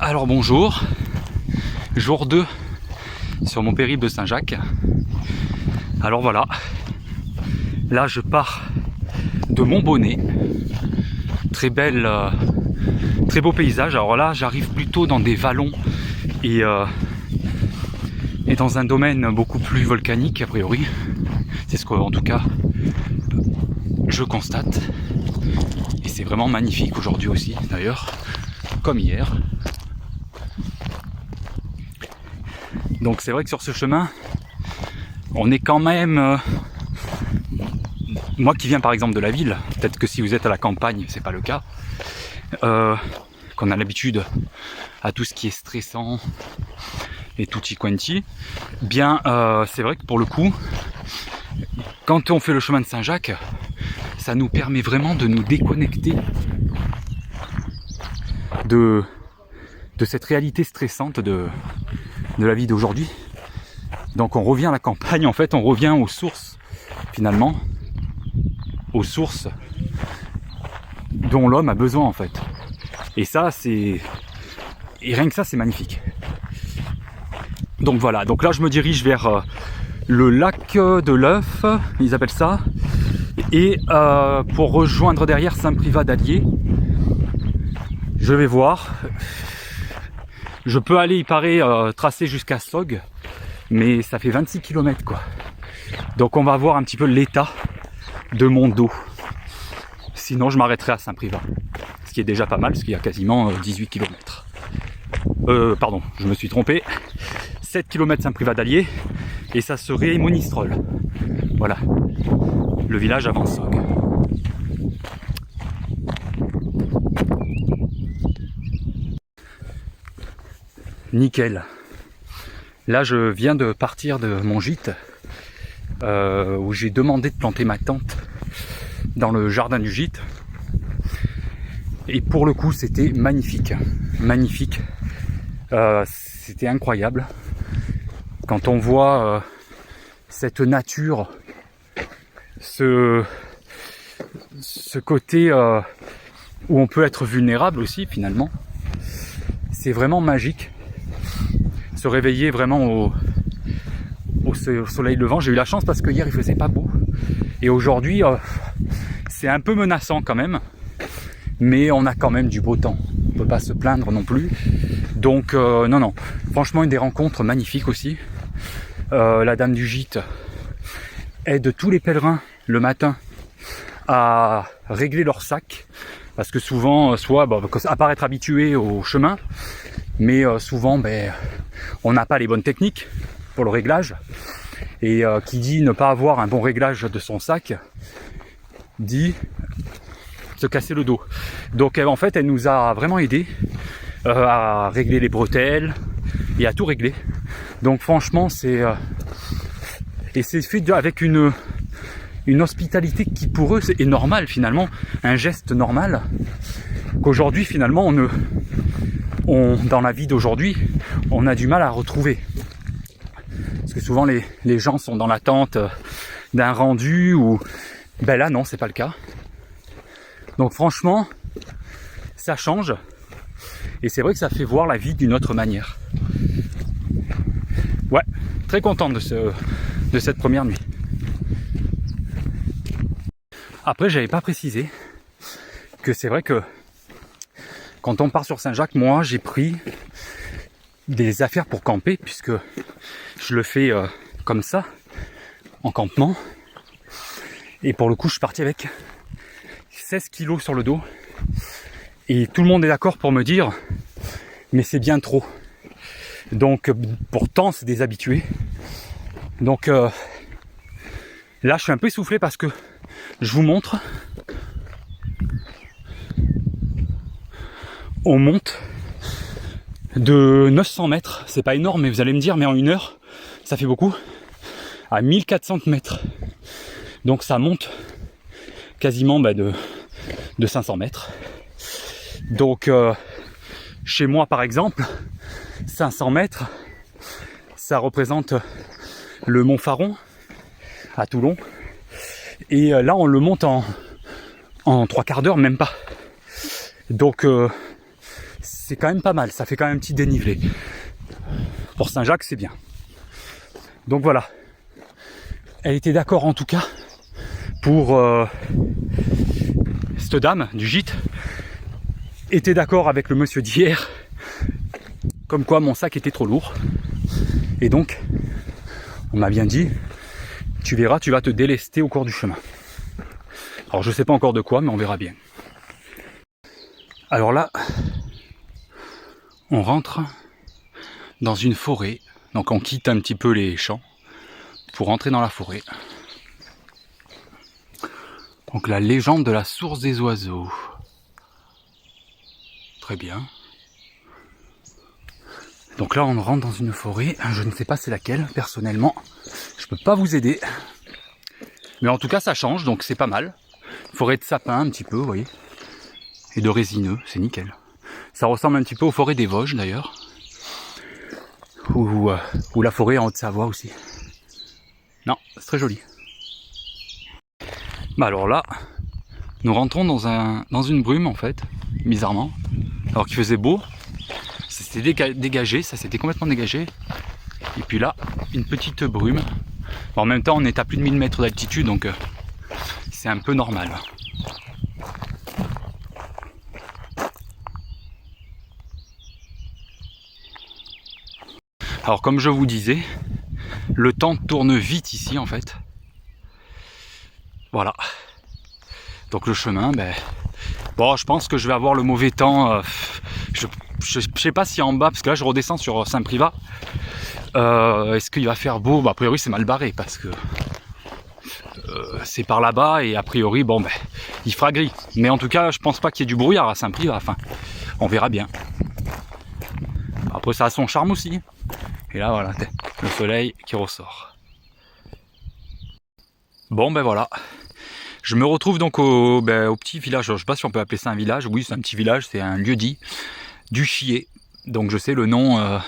Alors bonjour, jour 2 sur mon périple de Saint-Jacques. Alors voilà, là je pars de Montbonnet, très belle, très beau paysage. Alors là j'arrive plutôt dans des vallons et dans un domaine beaucoup plus volcanique a priori. C'est ce que en tout cas je constate. Et c'est vraiment magnifique aujourd'hui aussi d'ailleurs, comme hier. Donc c'est vrai que sur ce chemin, on est quand même... moi qui viens par exemple de la ville, peut-être que si vous êtes à la campagne, c'est pas le cas, qu'on a l'habitude à tout ce qui est stressant et tutti quanti, bien c'est vrai que pour le coup, quand on fait le chemin de Saint-Jacques, ça nous permet vraiment de nous déconnecter de cette réalité stressante de la vie d'aujourd'hui. Donc on revient à la campagne, en fait, on revient aux sources, finalement, aux sources dont l'homme a besoin, en fait. Et ça, c'est... Et rien que ça, c'est magnifique. Donc voilà, donc là je me dirige vers le lac de l'Œuf, ils appellent ça, et pour rejoindre derrière Saint-Privat-d'Allier, je vais voir. Je peux aller, il paraît, tracer jusqu'à Sogg, mais ça fait 26 km quoi. Donc on va voir un petit peu l'état de mon dos. Sinon je m'arrêterai à Saint-Privat, ce qui est déjà pas mal, parce qu'il y a quasiment 18 km. Pardon, je me suis trompé. 7 km Saint-Privat-d'Allier, et ça serait Monistrol. Voilà, le village avant Sogg. Nickel. Là je viens de partir de mon gîte où j'ai demandé de planter ma tente dans le jardin du gîte, et pour le coup c'était magnifique, magnifique. C'était incroyable quand on voit cette nature, ce côté où on peut être vulnérable aussi finalement. C'est vraiment magique. Se réveiller vraiment au soleil levant. J'ai eu la chance parce que hier il faisait pas beau, et aujourd'hui c'est un peu menaçant quand même, mais on a quand même du beau temps, on peut pas se plaindre non plus. Donc non, franchement une des rencontres magnifiques aussi. La dame du gîte aide tous les pèlerins le matin à régler leur sac, parce que souvent, soit à part être habitué au chemin, mais souvent on n'a pas les bonnes techniques pour le réglage, et qui dit ne pas avoir un bon réglage de son sac dit se casser le dos. Donc en fait elle nous a vraiment aidé à régler les bretelles et à tout régler. Donc franchement c'est et c'est fait avec une hospitalité qui pour eux est normale finalement, un geste normal qu'aujourd'hui finalement dans la vie d'aujourd'hui on a du mal à retrouver, parce que souvent les gens sont dans l'attente d'un rendu, ou là non, c'est pas le cas. Donc franchement ça change, et c'est vrai que ça fait voir la vie d'une autre manière. Ouais, très content de cette première nuit. Après j'avais pas précisé que c'est vrai que quand on part sur Saint-Jacques, moi j'ai pris des affaires pour camper, puisque je le fais comme ça, en campement. Et pour le coup je suis parti avec 16 kilos sur le dos, et tout le monde est d'accord pour me dire mais c'est bien trop. Donc pourtant c'est des habitués. Donc là je suis un peu essoufflé parce que je vous montre, on monte de 900 mètres, c'est pas énorme, mais vous allez me dire mais en une heure ça fait beaucoup, à 1400 mètres. Donc ça monte quasiment de 500 mètres. Donc chez moi par exemple, 500 mètres, ça représente le Mont Faron à Toulon. Et là on le monte en 3/4 d'heure, même pas. Donc c'est quand même pas mal, ça fait quand même un petit dénivelé. Pour Saint-Jacques, c'est bien. Donc voilà. Elle était d'accord en tout cas pour cette dame du gîte était d'accord avec le monsieur d'hier, comme quoi mon sac était trop lourd. Et donc, on m'a bien dit, tu verras, tu vas te délester au cours du chemin. Alors je sais pas encore de quoi, mais on verra bien. Alors là, on rentre dans une forêt. Donc on quitte un petit peu les champs pour rentrer dans la forêt. Donc la légende de la source des oiseaux. Très bien. Donc là on rentre dans une forêt. Je ne sais pas c'est laquelle, personnellement. Je peux pas vous aider. Mais en tout cas ça change, donc c'est pas mal. Forêt de sapins un petit peu, vous voyez. Et de résineux, c'est nickel. Ça ressemble un petit peu aux forêts des Vosges d'ailleurs. Ou la forêt en Haute-Savoie aussi. Non, c'est très joli. Bah alors là, nous rentrons dans une brume en fait, bizarrement. Alors qu'il faisait beau, ça s'était dégagé, ça s'était complètement dégagé. Et puis là, une petite brume. Bon, en même temps, on est à plus de 1000 mètres d'altitude, donc c'est un peu normal. Alors comme je vous disais, le temps tourne vite ici en fait. Voilà. Donc le chemin, ben... Bon, je pense que je vais avoir le mauvais temps. Je sais pas si en bas, parce que là je redescends sur Saint-Privat. Est-ce qu'il va faire beau? Bah, a priori c'est mal barré parce que c'est par là-bas et a priori, bon ben, il fera gris. Mais en tout cas, je pense pas qu'il y ait du brouillard à Saint-Privat. Enfin, on verra bien. Après ça a son charme aussi. Et là voilà, le soleil qui ressort. Bon ben voilà. Je me retrouve donc au petit village, je ne sais pas si on peut appeler ça un village, oui c'est un petit village, c'est un lieu-dit du Chier. Donc je sais le nom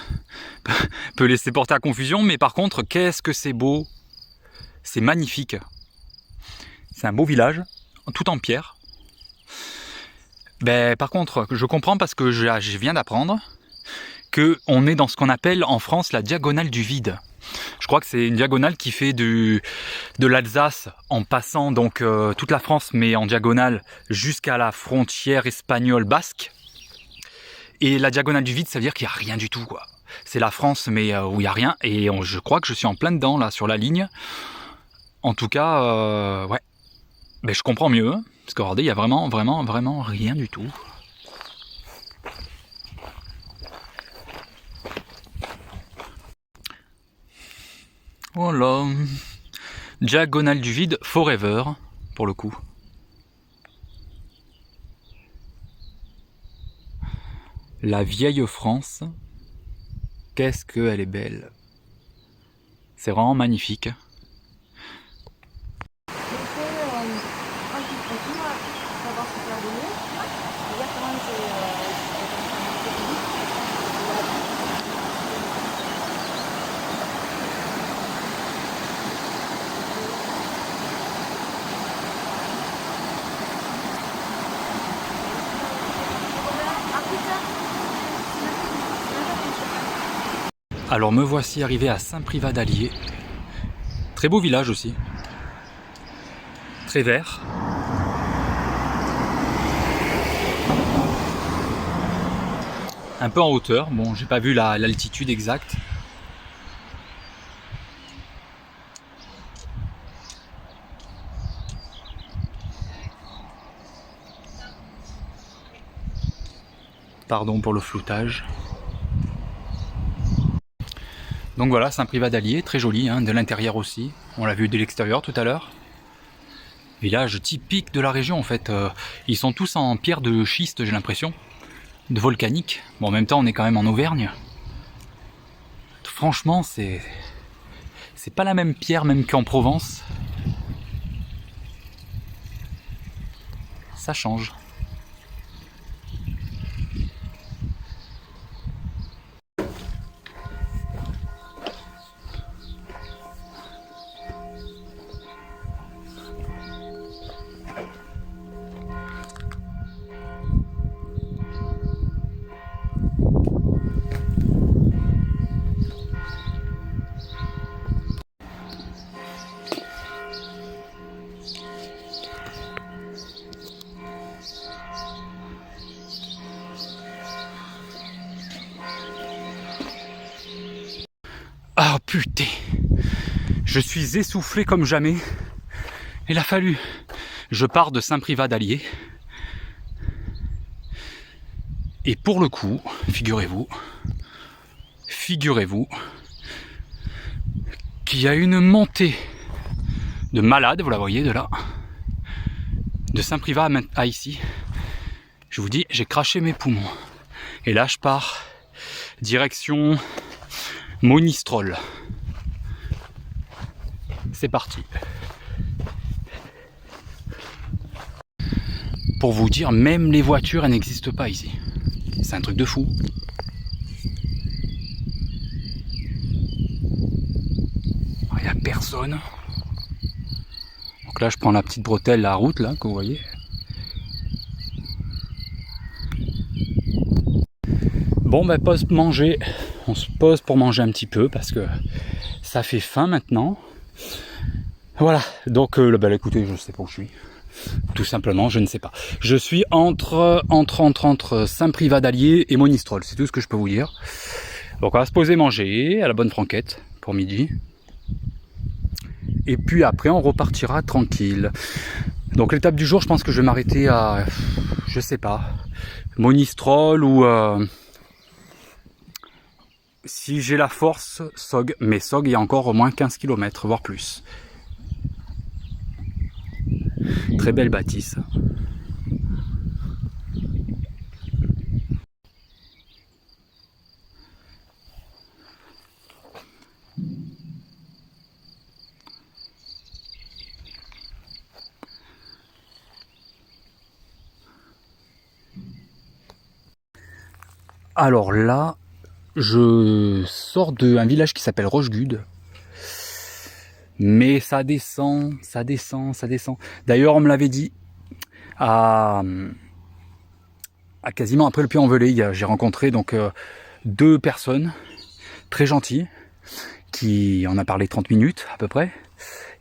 peut laisser porter à confusion, mais par contre qu'est-ce que c'est beau, c'est magnifique. C'est un beau village, tout en pierre. Par contre je comprends parce que je viens d'apprendre qu'on est dans ce qu'on appelle en France la diagonale du vide. Je crois que c'est une diagonale qui fait de l'Alsace en passant donc toute la France mais en diagonale jusqu'à la frontière espagnole basque. Et la diagonale du vide, ça veut dire qu'il n'y a rien du tout, quoi. C'est la France mais où il n'y a rien. Et je crois que je suis en plein dedans là sur la ligne. En tout cas, ouais. Mais je comprends mieux. Parce que regardez, il y a vraiment rien du tout. Voilà. Diagonale du vide forever, pour le coup. La vieille France, qu'est-ce qu'elle est belle. C'est vraiment magnifique. Alors me voici arrivé à Saint-Privat d'Allier. Très beau village aussi. Très vert. Un peu en hauteur. Bon, j'ai pas vu l'altitude exacte. Pardon pour le floutage. Donc voilà, Saint-Privat d'Allier, très joli, hein, de l'intérieur aussi. On l'a vu de l'extérieur tout à l'heure. Village typique de la région en fait. Ils sont tous en pierre de schiste, j'ai l'impression. De volcanique. Bon, en même temps, on est quand même en Auvergne. Franchement, c'est pas la même pierre même qu'en Provence. Ça change. putain, je suis essoufflé comme jamais. Il a fallu. Je pars de Saint-Privat d'Allier. Et pour le coup, figurez-vous qu'il y a une montée de malade, vous la voyez de là, de Saint-Privat à ici. Je vous dis, j'ai craché mes poumons. Et là, je pars direction Monistrol. C'est parti. Pour vous dire, même les voitures, elles n'existent pas ici. C'est un truc de fou. Il n'y a personne. Donc là, je prends la petite bretelle, la route, là, que vous voyez. Bon, ben, pause manger. On se pose pour manger un petit peu parce que ça fait faim maintenant. Voilà. Donc, ben, écoutez, je ne sais pas où je suis. Tout simplement, je ne sais pas. Je suis entre Saint-Privat d'Allier et Monistrol. C'est tout ce que je peux vous dire. Donc, on va se poser manger à la bonne franquette pour midi. Et puis après, on repartira tranquille. Donc, l'étape du jour, je pense que je vais m'arrêter à, je sais pas, Monistrol ou si j'ai la force, Sog. Mais Sog, il y a encore au moins 15 km, voire plus. Très belle bâtisse. Alors là, je sors d'un village qui s'appelle Rochegude. Mais ça descend. D'ailleurs, on me l'avait dit à quasiment après le Puy-en-Velay. J'ai rencontré donc 2 personnes très gentilles qui en a parlé 30 minutes à peu près.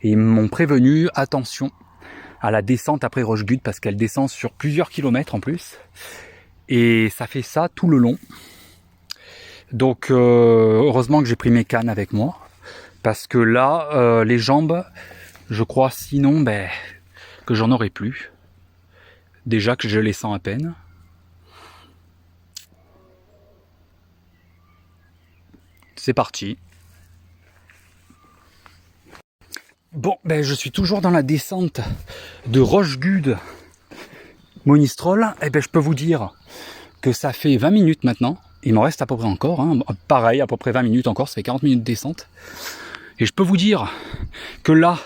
Et ils m'ont prévenu, attention à la descente après Rochegude parce qu'elle descend sur plusieurs kilomètres en plus. Et ça fait ça tout le long. Donc heureusement que j'ai pris mes cannes avec moi. Parce que là, les jambes, je crois sinon que j'en aurais plus. Déjà que je les sens à peine. C'est parti. Bon, je suis toujours dans la descente de Rochegude Monistrol. Et je peux vous dire que ça fait 20 minutes maintenant. Il m'en reste à peu près encore. Hein. Pareil, à peu près 20 minutes encore. Ça fait 40 minutes de descente. Et je peux vous dire que là,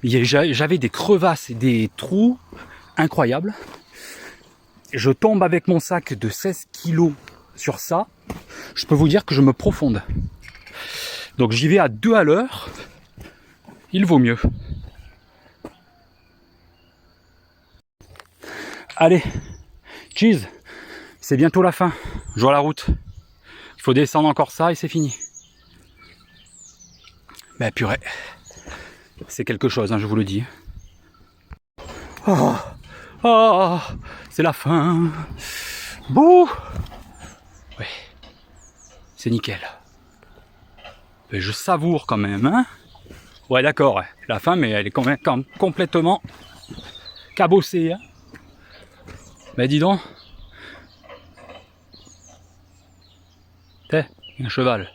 j'avais des crevasses et des trous incroyables. Je tombe avec mon sac de 16 kg sur ça. Je peux vous dire que je me profonde. Donc j'y vais à 2 à l'heure. Il vaut mieux. Allez, cheese. C'est bientôt la fin. Je vois la route. Il faut descendre encore ça et c'est fini. Purée. C'est quelque chose, hein, je vous le dis. Oh, c'est la fin. Bouh. Ouais. C'est nickel. Mais je savoure quand même, hein. Ouais, d'accord. La fin, mais elle est quand même complètement cabossée, hein. Dis donc. Un cheval.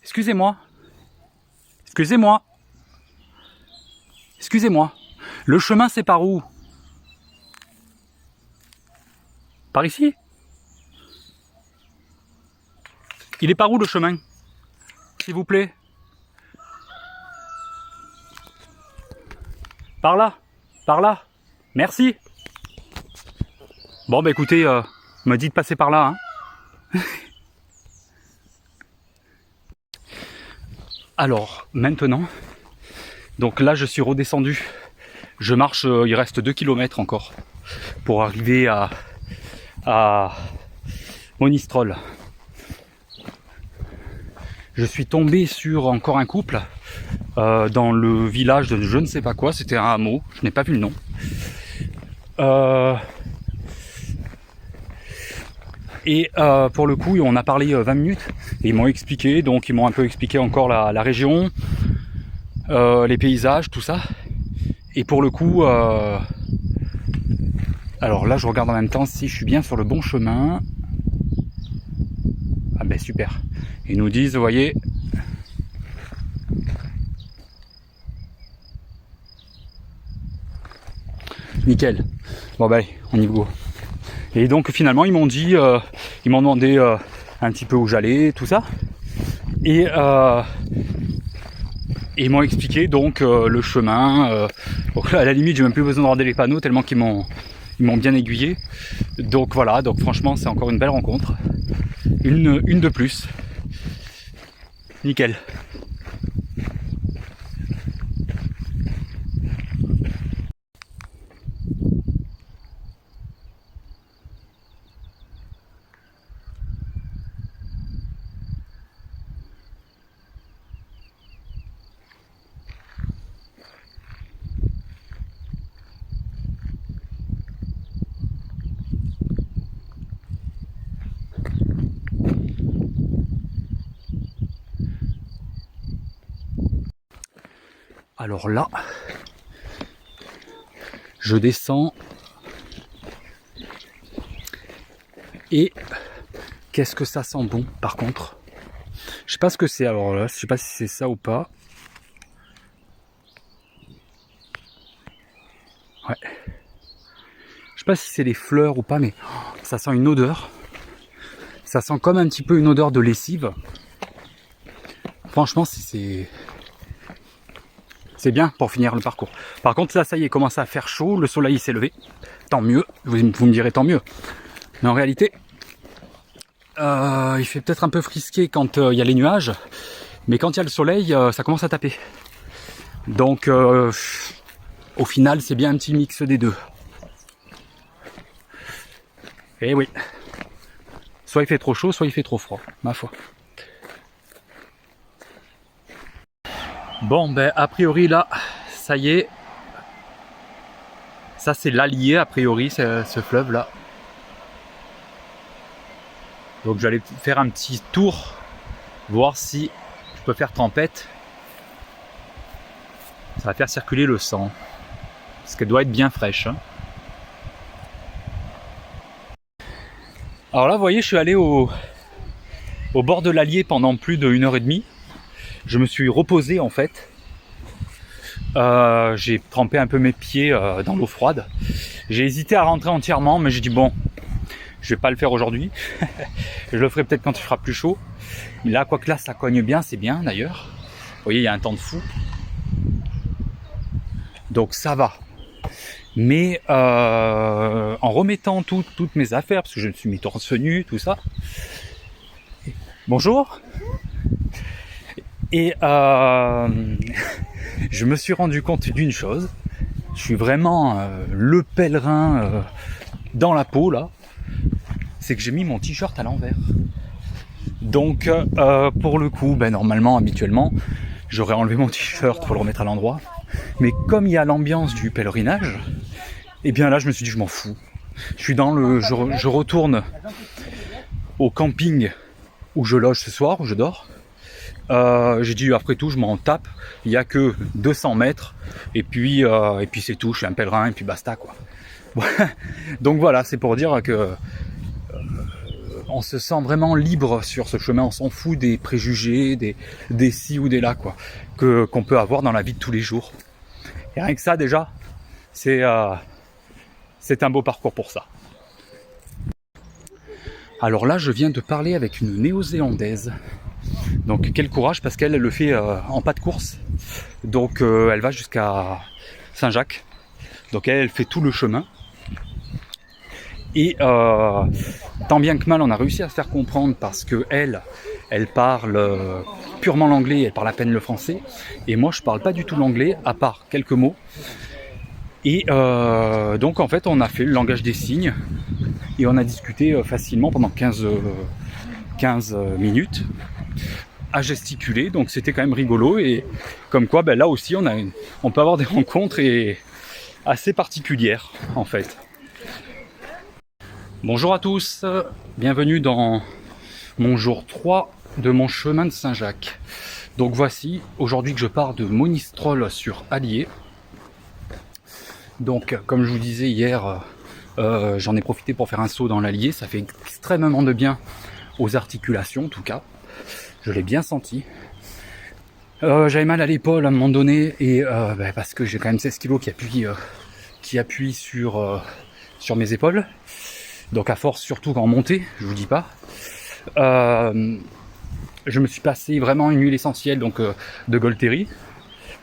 Excusez-moi. Le chemin, c'est par où? Par ici? Il est par où le chemin? S'il vous plaît. Par là. Merci. Bon, écoutez, on m'a dit de passer par là, hein. Alors, maintenant, donc là, je suis redescendu. Je marche, il reste 2 km encore pour arriver à Monistrol. Je suis tombé sur encore un couple dans le village de je ne sais pas quoi, c'était un hameau, je n'ai pas vu le nom. Et pour le coup, on a parlé 20 minutes et ils m'ont expliqué, donc ils m'ont un peu expliqué encore la région, les paysages, tout ça. Et pour le coup, alors là je regarde en même temps si je suis bien sur le bon chemin. Ah ben super. Ils nous disent, vous voyez, nickel. Bon ben on y va. Et donc finalement ils m'ont dit, ils m'ont demandé un petit peu où j'allais, tout ça. Et ils m'ont expliqué donc le chemin. Donc à la limite j'ai même plus besoin de regarder les panneaux tellement qu'ils m'ont bien aiguillé. Donc voilà, donc franchement c'est encore une belle rencontre. Une de plus. Nickel. Alors là, je descends et qu'est-ce que ça sent bon par contre. Je sais pas ce que c'est, alors là, je sais pas si c'est ça ou pas. Ouais. Je sais pas si c'est les fleurs ou pas, mais ça sent une odeur. Ça sent comme un petit peu une odeur de lessive. Franchement, c'est bien pour finir le parcours. Par contre, là, ça y est, il commence à faire chaud, le soleil s'est levé. Tant mieux, vous me direz tant mieux. Mais en réalité, il fait peut-être un peu frisqué quand il y a les nuages, mais quand il y a le soleil, ça commence à taper. Donc, au final, c'est bien un petit mix des deux. Et oui. Soit il fait trop chaud, soit il fait trop froid, ma foi. Bon, ben, a priori, là, ça y est. Ça, c'est l'Allier, a priori, ce fleuve-là. Donc, j'allais faire un petit tour, voir si je peux faire trempette. Ça va faire circuler le sang. Parce qu'elle doit être bien fraîche. Hein. Alors là, vous voyez, je suis allé au bord de l'Allier pendant plus d'1 heure et demie. Je me suis reposé en fait. J'ai trempé un peu mes pieds dans l'eau froide. J'ai hésité à rentrer entièrement, mais j'ai dit bon, je vais pas le faire aujourd'hui. Je le ferai peut-être quand il fera plus chaud. Mais là, quoique là, ça cogne bien, c'est bien d'ailleurs. Vous voyez, il y a un temps de fou. Donc ça va. Mais en remettant toutes mes affaires, parce que je me suis mis torse nu, tout ça. Bonjour. Et je me suis rendu compte d'une chose. Je suis vraiment le pèlerin dans la peau là. C'est que j'ai mis mon t-shirt à l'envers. Donc pour le coup, ben, normalement, habituellement, j'aurais enlevé mon t-shirt pour le remettre à l'endroit. Mais comme il y a l'ambiance du pèlerinage, et bien là je me suis dit je m'en fous. Je suis dans le. Je retourne au camping où je loge ce soir, où je dors. J'ai dit après tout je m'en tape, il n'y a que 200 mètres et puis c'est tout, je suis un pèlerin et puis basta quoi. Donc voilà, c'est pour dire que on se sent vraiment libre sur ce chemin, on s'en fout des préjugés, des ci ou des là quoi, qu'on peut avoir dans la vie de tous les jours. Et rien que ça déjà, c'est un beau parcours pour ça. Alors là je viens de parler avec une néo-zélandaise. Donc quel courage parce qu'elle le fait en pas de course. Donc elle va jusqu'à Saint-Jacques. Donc elle fait tout le chemin. Et tant bien que mal on a réussi à se faire comprendre parce que elle parle purement l'anglais, elle parle à peine le français. Et moi je parle pas du tout l'anglais à part quelques mots. Et donc en fait on a fait le langage des signes. Et on a discuté facilement pendant 15 minutes. À gesticuler, donc c'était quand même rigolo et comme quoi ben là aussi on peut avoir des rencontres assez particulières en fait. Bonjour à tous, bienvenue dans mon jour 3 de mon chemin de Saint-Jacques. Donc voici, aujourd'hui que je pars de Monistrol sur Allier. Donc comme je vous disais hier, j'en ai profité pour faire un saut dans l'Allier, ça fait extrêmement de bien aux articulations en tout cas, je l'ai bien senti. J'avais mal à l'épaule à un moment donné, et parce que j'ai quand même 16 kg qui appuient sur mes épaules. Donc à force, surtout en montée, je vous dis pas. Je me suis passé vraiment une huile essentielle donc de Golteri,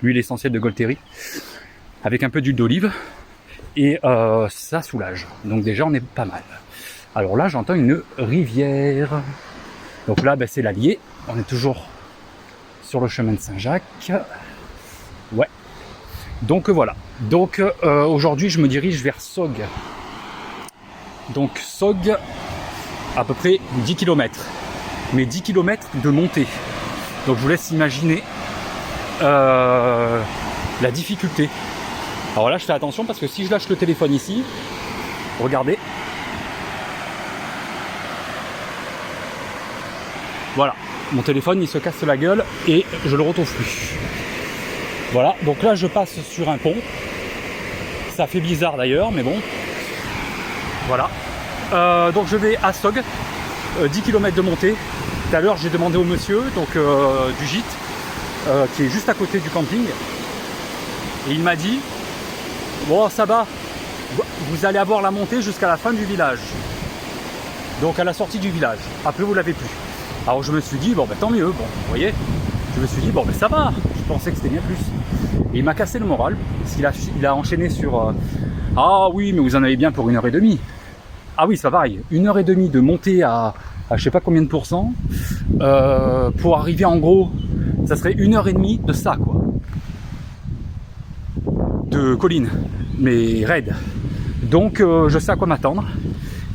l'huile essentielle de Golteri, avec un peu d'huile d'olive, et ça soulage. Donc déjà on est pas mal. Alors là j'entends une rivière. Donc là c'est l'Allier, on est toujours sur le chemin de Saint-Jacques. Ouais. Donc voilà. Donc aujourd'hui je me dirige vers Sogg. Donc Sogg, à peu près 10 km. Mais 10 km de montée. Donc je vous laisse imaginer la difficulté. Alors là je fais attention parce que si je lâche le téléphone ici, regardez. Voilà, mon téléphone il se casse la gueule et je le retrouve plus. Voilà, donc là je passe sur un pont. Ça fait bizarre d'ailleurs, mais bon. Voilà, donc je vais à Sogg, 10 km de montée. Tout à l'heure j'ai demandé au monsieur donc, du gîte qui est juste à côté du camping. Et il m'a dit, bon ça va, vous allez avoir la montée jusqu'à la fin du village. Donc à la sortie du village, après vous l'avez plus. Alors je me suis dit, bon tant mieux, bon vous voyez. Je me suis dit, bon ça va, je pensais que c'était bien plus. Et il m'a cassé le moral, parce qu'il a enchaîné sur... ah oui, mais vous en avez bien pour 1h30. Ah oui, c'est pas pareil. 1h30 de montée à je sais pas combien de pourcents. Pour arriver en gros, ça serait 1h30 de ça, quoi. De colline, mais raide. Donc je sais à quoi m'attendre.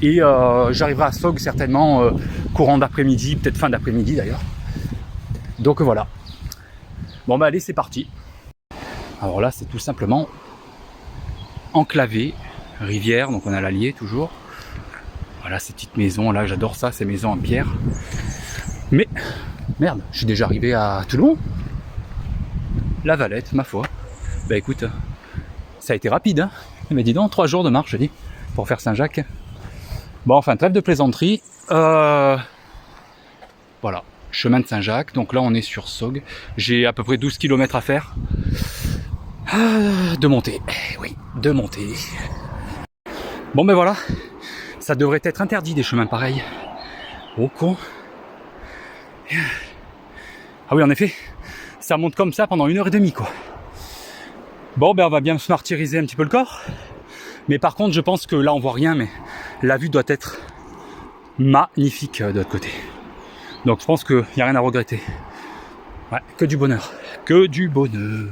Et j'arriverai à Sogg certainement courant d'après-midi, peut-être fin d'après-midi d'ailleurs. Donc voilà. Bon allez, c'est parti. Alors là, c'est tout simplement enclavé, rivière, donc on a l'Allier toujours. Voilà ces petites maisons là, j'adore ça, ces maisons en pierre. Mais merde, je suis déjà arrivé à Toulon. La Valette, ma foi. Bah écoute, ça a été rapide, hein. Mais dis donc, 3 jours de marche, je dis, pour faire Saint-Jacques. Bon, enfin, trêve de plaisanterie. Voilà, chemin de Saint-Jacques. Donc là, on est sur Sogg. J'ai à peu près 12 km à faire. De montée. Oui, de montée. Bon, ben voilà. Ça devrait être interdit des chemins pareils. Oh con. Ah oui, en effet, ça monte comme ça pendant 1h30, quoi. Bon, ben on va bien se martyriser un petit peu le corps. Mais par contre, je pense que là, on voit rien, mais la vue doit être magnifique de l'autre côté. Donc je pense qu'il n'y a rien à regretter. Ouais, que du bonheur. Que du bonheur.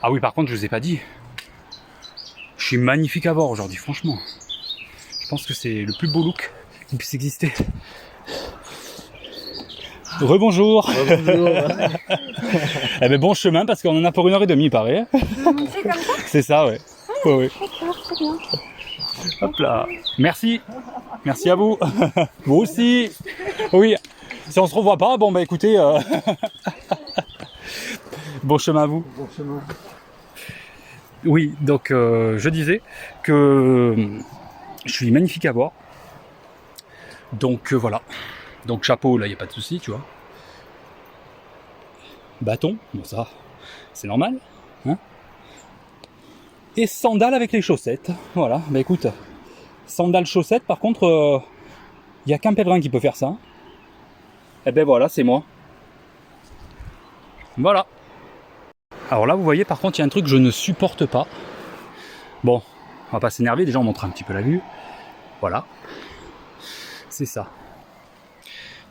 Ah oui, par contre, je vous ai pas dit. Je suis magnifique à voir aujourd'hui, franchement. Je pense que c'est le plus beau look qui puisse exister. Rebonjour. Rebonjour. Eh ben bon chemin parce qu'on en a pour 1h30, il paraît. C'est comme ça ? C'est ça, ouais. Ouais, ouais. Très bien. Hop là. Merci. Merci à vous. Vous aussi. Oui. Si on se revoit pas, bon bah écoutez. Bon chemin à vous. Bon chemin. Oui, donc je disais que je suis magnifique à voir. Donc voilà. Donc chapeau, là, il n'y a pas de souci, tu vois. Bâton, bon ça, c'est normal. Hein, et sandales avec les chaussettes. Voilà, bah écoute, sandales chaussettes, par contre, il n'y a qu'un pèlerin qui peut faire ça. Et ben voilà, c'est moi. Voilà. Alors là, vous voyez, par contre, il y a un truc que je ne supporte pas. Bon, on va pas s'énerver, déjà on montre un petit peu la vue. Voilà. C'est ça.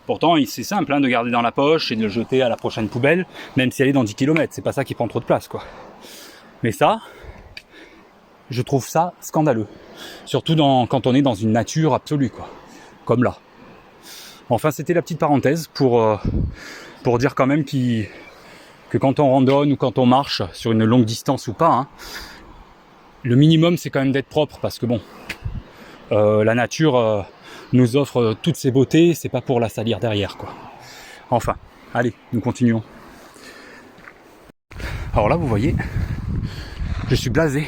Pourtant, c'est simple hein, de garder dans la poche et de le jeter à la prochaine poubelle, même si elle est dans 10 km. C'est pas ça qui prend trop de place, quoi. Mais ça, je trouve ça scandaleux. Surtout quand on est dans une nature absolue, quoi. Comme là. Enfin, c'était la petite parenthèse pour dire quand même qu'il que quand on randonne ou quand on marche sur une longue distance ou pas, hein, le minimum c'est quand même d'être propre parce que bon, la nature nous offre toutes ses beautés, c'est pas pour la salir derrière quoi. Enfin, allez, nous continuons. Alors là vous voyez, je suis blasé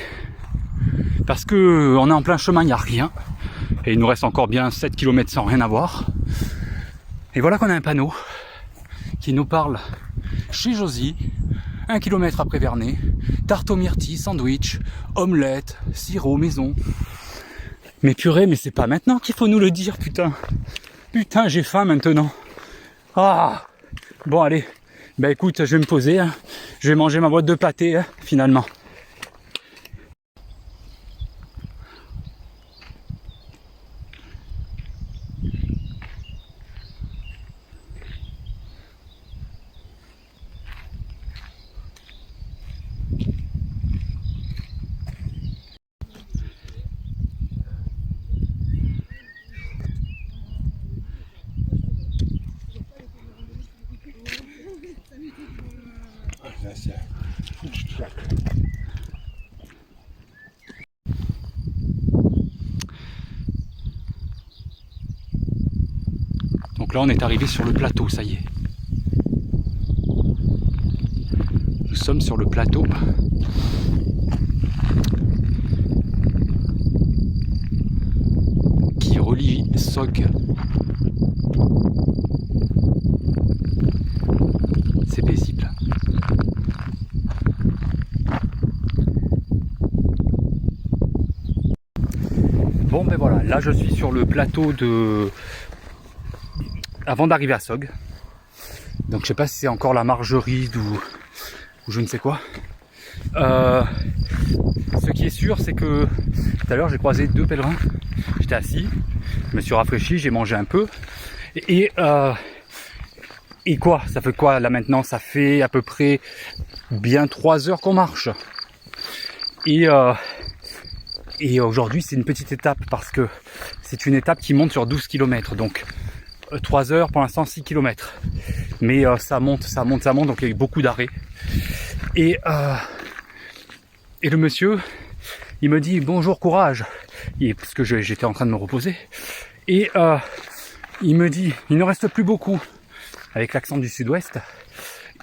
parce que on est en plein chemin, il n'y a rien et il nous reste encore bien 7 km sans rien avoir. Et voilà qu'on a un panneau qui nous parle chez Josie, 1 km après Vernet, tarte aux myrtilles, sandwich, omelette, sirop maison. Mais purée, mais c'est pas maintenant qu'il faut nous le dire, putain. Putain, j'ai faim maintenant. Ah, bon allez, bah écoute, je vais me poser, hein. Je vais manger ma boîte de pâté, hein, finalement. Donc là on est arrivé sur le plateau, ça y est. Nous sommes sur le plateau. Qui relie Sogg. C'est paisible. Bon ben voilà, là je suis sur le plateau de... avant d'arriver à Sogg. Donc je sais pas si c'est encore la Margeride ou je ne sais quoi. Ce qui est sûr c'est que tout à l'heure j'ai croisé 2 pèlerins. J'étais assis, je me suis rafraîchi, j'ai mangé un peu. Et quoi? Ça fait quoi là maintenant? Ça fait à peu près bien 3 heures qu'on marche. Et aujourd'hui c'est une petite étape parce que c'est une étape qui monte sur 12 km. Donc 3 heures pour l'instant 6 km. Mais ça monte, donc il y a eu beaucoup d'arrêts. Et le monsieur, il me dit bonjour, courage. Parce que j'étais en train de me reposer. Et il me dit, il ne reste plus beaucoup. Avec l'accent du sud-ouest.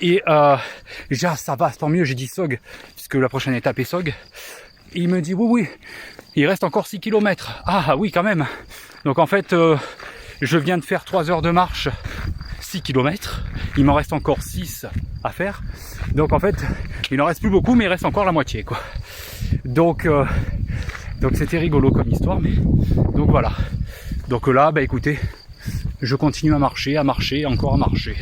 Et j'ai dit, ah, ça va, tant mieux, j'ai dit Sogg, puisque la prochaine étape est Sogg. Et il me dit, oui, il reste encore 6 km. Ah oui, quand même. Donc en fait, je viens de faire 3 heures de marche, 6 km. Il m'en reste encore 6 à faire. Donc en fait, il n'en reste plus beaucoup, mais il reste encore la moitié, quoi. Donc c'était rigolo comme histoire, mais donc voilà. Donc là, bah écoutez, je continue à marcher, encore à marcher.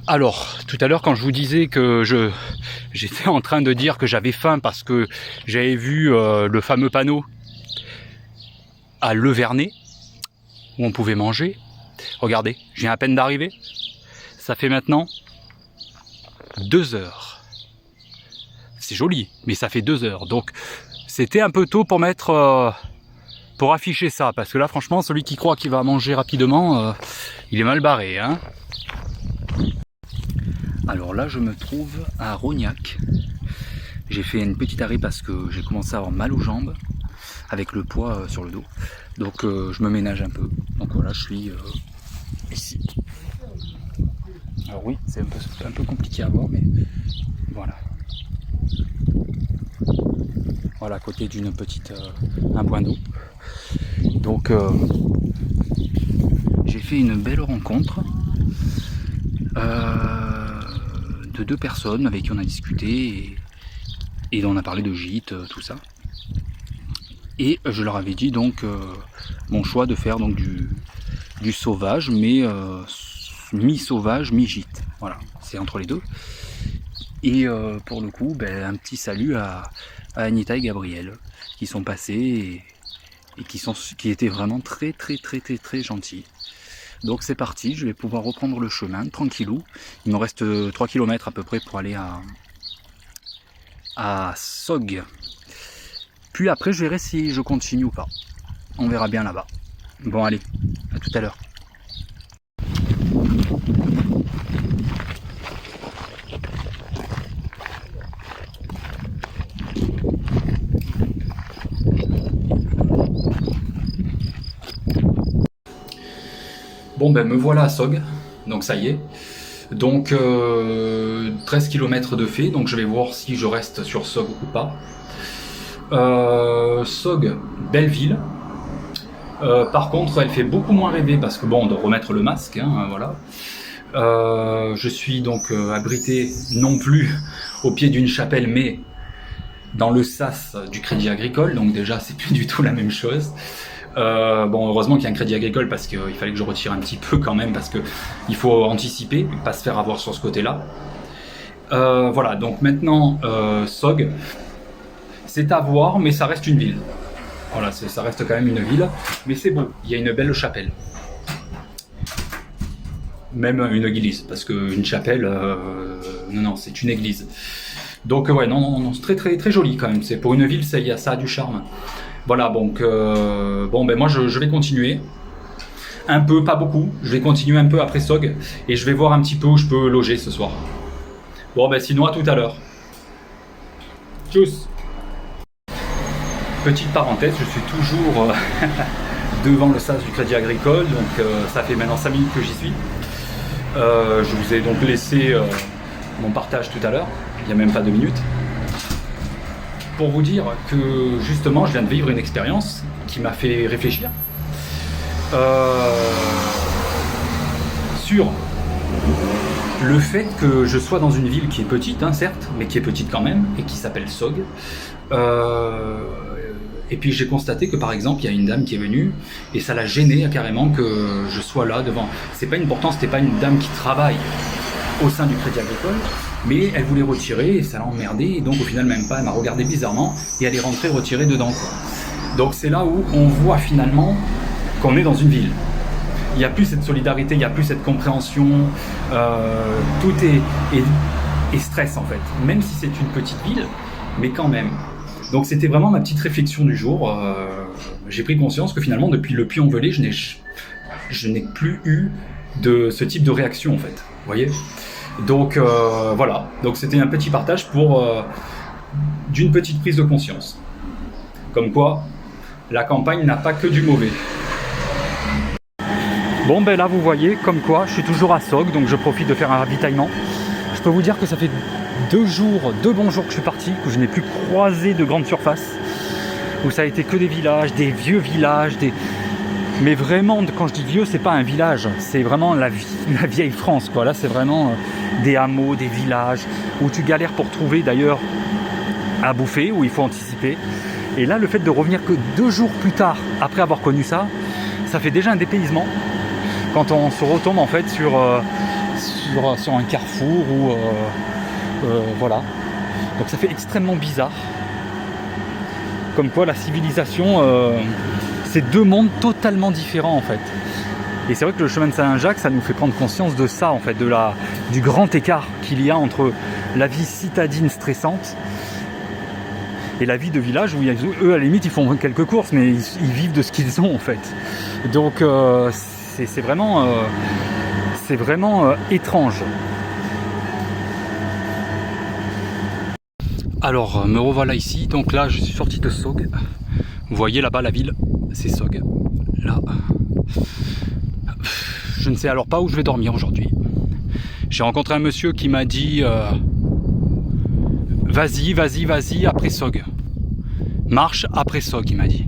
Alors, tout à l'heure quand je vous disais que j'étais en train de dire que j'avais faim parce que j'avais vu le fameux panneau à Le Vernet où on pouvait manger. Regardez, je viens à peine d'arriver. Ça fait maintenant 2 heures. C'est joli, mais ça fait 2 heures. Donc c'était un peu tôt pour mettre... pour afficher ça, parce que là franchement celui qui croit qu'il va manger rapidement, il est mal barré, hein. Alors là je me trouve à Rognac. J'ai fait une petite arrêt parce que j'ai commencé à avoir mal aux jambes avec le poids sur le dos. Donc je me ménage un peu. Donc voilà, je suis ici. Alors oui, c'est un peu compliqué à voir, mais voilà. Voilà, à côté d'une petite un point d'eau. Donc j'ai fait une belle rencontre de 2 personnes avec qui on a discuté et on a parlé de gîte, tout ça. Et je leur avais dit donc mon choix de faire donc du sauvage, mais mi-sauvage, mi-gîte. Voilà, c'est entre les deux. Et pour le coup, ben, un petit salut à Anita et Gabriel qui sont passés et qui étaient vraiment très gentils. Donc c'est parti, je vais pouvoir reprendre le chemin tranquillou. Il me reste 3 km à peu près pour aller à Sogg. Puis après je verrai si je continue ou pas. On verra bien là-bas. Bon allez, à À tout à l'heure. Bon ben me voilà à Sog, donc ça y est. Donc 13 km de fait, donc je vais voir si je reste sur Sog ou pas. Sog, belle ville. Par contre, elle fait beaucoup moins rêver parce que bon, on doit remettre le masque, hein, voilà. Je suis donc abrité non plus au pied d'une chapelle, mais dans le sas du Crédit Agricole, donc déjà c'est plus du tout la même chose. Bon, heureusement qu'il y a un Crédit Agricole parce qu'il fallait que je retire un petit peu quand même parce que il faut anticiper, pas se faire avoir sur ce côté-là. Voilà, donc maintenant Sog, c'est à voir, mais ça reste une ville. Voilà, ça reste quand même une ville, mais c'est beau. Il y a une belle chapelle, même une église, parce qu'une chapelle, non, c'est une église. Donc ouais, non, c'est très joli quand même. C'est pour une ville, ça a du charme. Voilà, donc bon, ben moi je vais continuer. Un peu, pas beaucoup. Je vais continuer un peu après Sog et je vais voir un petit peu où je peux loger ce soir. Bon, ben sinon à tout à l'heure. Tchuss. Petite parenthèse, je suis toujours devant le sas du Crédit Agricole, donc ça fait maintenant 5 minutes que j'y suis. Je vous ai donc laissé mon partage tout à l'heure, il n'y a même pas 2 minutes. Pour vous dire que justement je viens de vivre une expérience qui m'a fait réfléchir sur le fait que je sois dans une ville qui est petite, hein, certes, mais qui est petite quand même, et qui s'appelle Sog. Et puis j'ai constaté que par exemple il y a une dame qui est venue et ça l'a gêné carrément que je sois là devant. C'est pas important, c'était pas une dame qui travaille au sein du Crédit Agricole, mais elle voulait retirer et ça l'a emmerdée et donc au final même pas, elle m'a regardé bizarrement et elle est rentrée retirer dedans, quoi. Donc c'est là où on voit finalement qu'on est dans une ville. Il n'y a plus cette solidarité, il n'y a plus cette compréhension, tout est stress en fait, même si c'est une petite ville, mais quand même. Donc c'était vraiment ma petite réflexion du jour. J'ai pris conscience que finalement depuis le Puy-en-Velay, je n'ai plus eu de ce type de réaction en fait. Vous voyez ? Donc voilà, donc c'était un petit partage pour d'une petite prise de conscience. Comme quoi, la campagne n'a pas que du mauvais. Bon ben là vous voyez, comme quoi, je suis toujours à Sog, donc je profite de faire un ravitaillement. Je peux vous dire que ça fait 2 bons jours que je suis parti, que je n'ai plus croisé de grandes surfaces, où ça a été que des villages, des vieux villages, mais vraiment, quand je dis vieux, c'est pas un village, c'est vraiment la vieille France, quoi. Là, c'est vraiment des hameaux, des villages, où tu galères pour trouver d'ailleurs à bouffer, où il faut anticiper. Et là, le fait de revenir que 2 jours plus tard, après avoir connu ça, ça fait déjà un dépaysement. Quand on se retombe en fait sur un carrefour ou voilà. Donc ça fait extrêmement bizarre. Comme quoi la civilisation, c'est 2 mondes totalement différents en fait. Et c'est vrai que le chemin de Saint-Jacques, ça nous fait prendre conscience de ça en fait, du grand écart qu'il y a entre la vie citadine stressante et la vie de village où eux à la limite ils font quelques courses mais ils vivent de ce qu'ils ont en fait. Donc c'est vraiment étrange. Alors me revoilà ici, donc là je suis sorti de Sog. Vous voyez là-bas la ville, c'est Sog. Là. Je ne sais alors pas où je vais dormir aujourd'hui. J'ai rencontré un monsieur qui m'a dit vas-y après Sog. Marche après Sog, il m'a dit.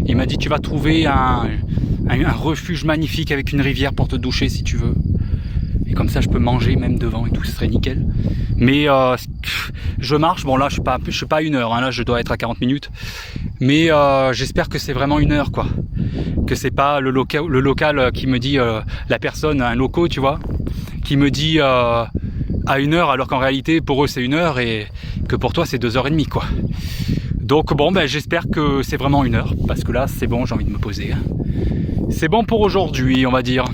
Il m'a dit tu vas trouver un refuge magnifique avec une rivière pour te doucher si tu veux. Et comme ça je peux manger même devant et tout, ce serait nickel. Mais je marche, bon là je suis pas à 1 heure, hein, là je dois être à 40 minutes. Mais j'espère que c'est vraiment 1 heure quoi. Que c'est pas le local qui me dit, la personne, un loco tu vois, qui me dit à 1 heure alors qu'en réalité pour eux c'est 1 heure et que pour toi c'est 2h30 quoi. Donc bon ben j'espère que c'est vraiment 1 heure parce que là c'est bon, j'ai envie de me poser. C'est bon pour aujourd'hui on va dire.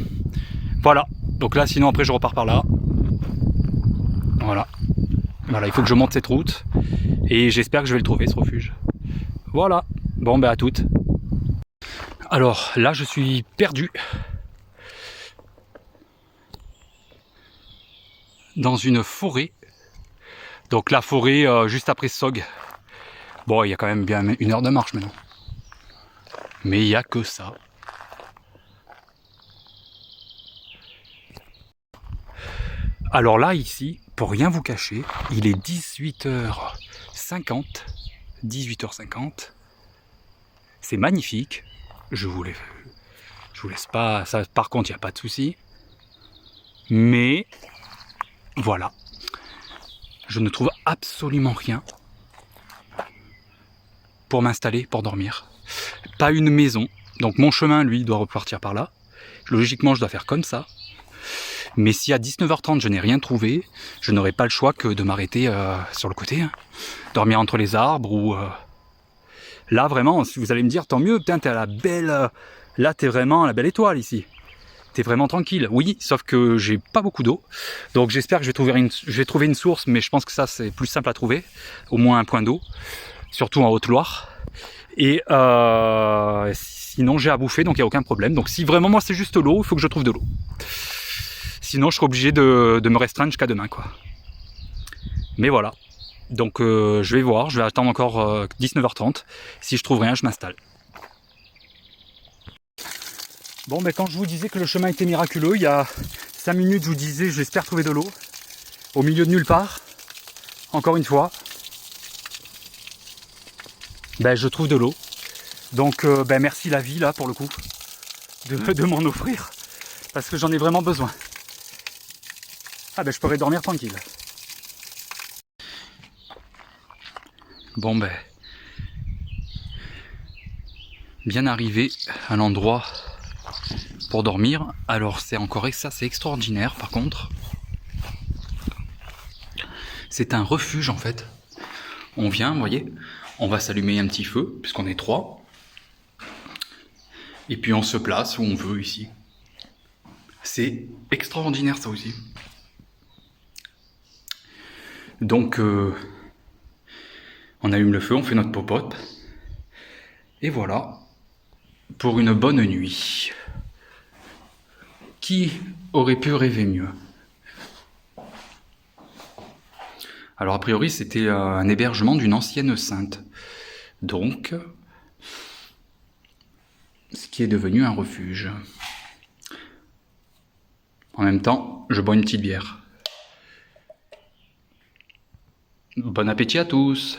Voilà, donc là sinon après je repars par là. Voilà, il faut que je monte cette route et j'espère que je vais le trouver ce refuge. Voilà, bon ben à toutes. Alors là, je suis perdu dans une forêt. Donc la forêt juste après Sog. Bon, il y a quand même bien 1 heure de marche maintenant. Mais il n'y a que ça. Alors là, ici, pour rien vous cacher, il est 18h50. 18h50. C'est magnifique. Je vous laisse pas... Ça, par contre, il n'y a pas de souci. Mais voilà. Je ne trouve absolument rien pour m'installer, pour dormir. Pas une maison. Donc mon chemin, lui, doit repartir par là. Logiquement, je dois faire comme ça. Mais si à 19h30 je n'ai rien trouvé, je n'aurai pas le choix que de m'arrêter sur le côté. Hein. Dormir entre les arbres ou... Là, vraiment, si vous allez me dire, tant mieux, putain, t'es à la belle... Là, t'es vraiment à la belle étoile, ici. T'es vraiment tranquille. Oui, sauf que j'ai pas beaucoup d'eau. Donc j'espère que je vais trouver une source, mais je pense que ça, c'est plus simple à trouver. Au moins un point d'eau. Surtout en Haute-Loire. Et sinon, j'ai à bouffer, donc il n'y a aucun problème. Donc si vraiment, moi, c'est juste l'eau, il faut que je trouve de l'eau. Sinon, je serai obligé de me restreindre jusqu'à demain, quoi. Mais voilà. Donc je vais voir, je vais attendre encore 19h30. Si je trouve rien, je m'installe. Bon, mais quand je vous disais que le chemin était miraculeux, il y a 5 minutes, je vous disais, j'espère trouver de l'eau. Au milieu de nulle part. Encore une fois. Ben, je trouve de l'eau. Donc, ben, merci la vie, là, pour le coup, de m'en offrir. Parce que j'en ai vraiment besoin. Ah ben, je pourrais dormir tranquille. Bon, ben, bien arrivé à l'endroit pour dormir. Alors, c'est encore ça, c'est extraordinaire, par contre. C'est un refuge, en fait. On vient, vous voyez, on va s'allumer un petit feu, puisqu'on est 3. Et puis on se place où on veut ici. C'est extraordinaire ça aussi. Donc on allume le feu, on fait notre popote. Et voilà, pour une bonne nuit. Qui aurait pu rêver mieux? Alors a priori c'était un hébergement d'une ancienne sainte. Donc, ce qui est devenu un refuge. En même temps, je bois une petite bière. Bon appétit à tous!